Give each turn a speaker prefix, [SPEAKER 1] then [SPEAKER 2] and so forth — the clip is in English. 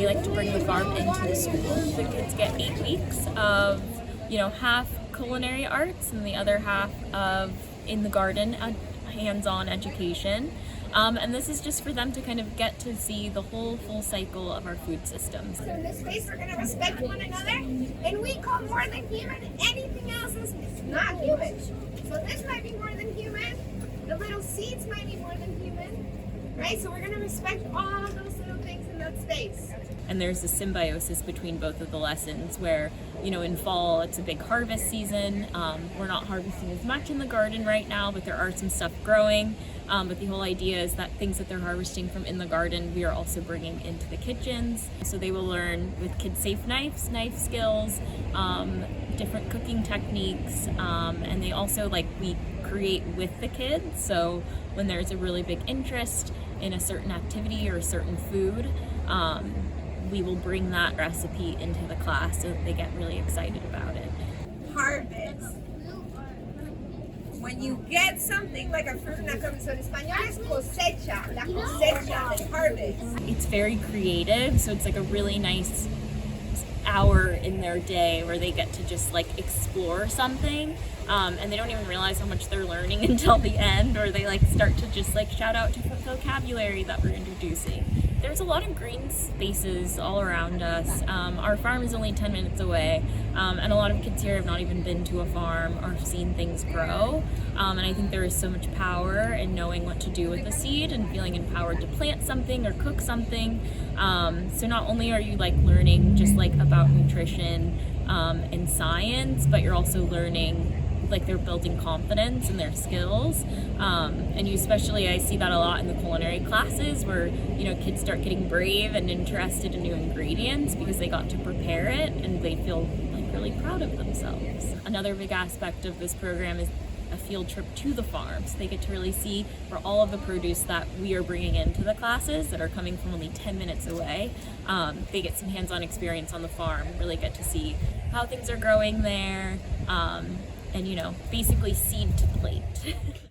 [SPEAKER 1] like to bring the farm into the school. The kids get 8 weeks of, half culinary arts and the other half of in the garden, hands-on education. And this is just for them to kind of get to see the whole full cycle of our food systems.
[SPEAKER 2] So in this space we're going to respect one another, and we call more than human anything else is not human. So this might be more than human, the little seeds might be more than human, right? So we're going to respect all of those little things in that space.
[SPEAKER 1] And there's a symbiosis between both of the lessons where, in fall it's a big harvest season. We're not harvesting as much in the garden right now, but there are some stuff growing. But the whole idea is that things that they're harvesting from in the garden, we are also bringing into the kitchens. So they will learn with kids safe knife skills, different cooking techniques, and they also we create with the kids. So when there's a really big interest in a certain activity or a certain food, we will bring that recipe into the class so that they get really excited about it.
[SPEAKER 2] Harvest. When you get something like a fruit, en español es cosecha, la cosecha, the harvest.
[SPEAKER 1] It's very creative, so it's a really nice hour in their day where they get to just explore something, and they don't even realize how much they're learning until the end, or they start to just shout out to vocabulary that we're introducing. There's a lot of green spaces all around us. Our farm is only 10 minutes away, and a lot of kids here have not even been to a farm or seen things grow. And I think there is so much power in knowing what to do with a seed and feeling empowered to plant something or cook something. So not only are you learning just about nutrition and science, but you're also learning they're building confidence in their skills, and especially I see that a lot in the culinary classes where kids start getting brave and interested in new ingredients because they got to prepare it and they feel really proud of themselves. Another big aspect of this program is a field trip to the farm, so they get to really see where all of the produce that we are bringing into the classes that are coming from only 10 minutes away. They get some hands-on experience on the farm, really get to see how things are growing there, and basically seed to plate.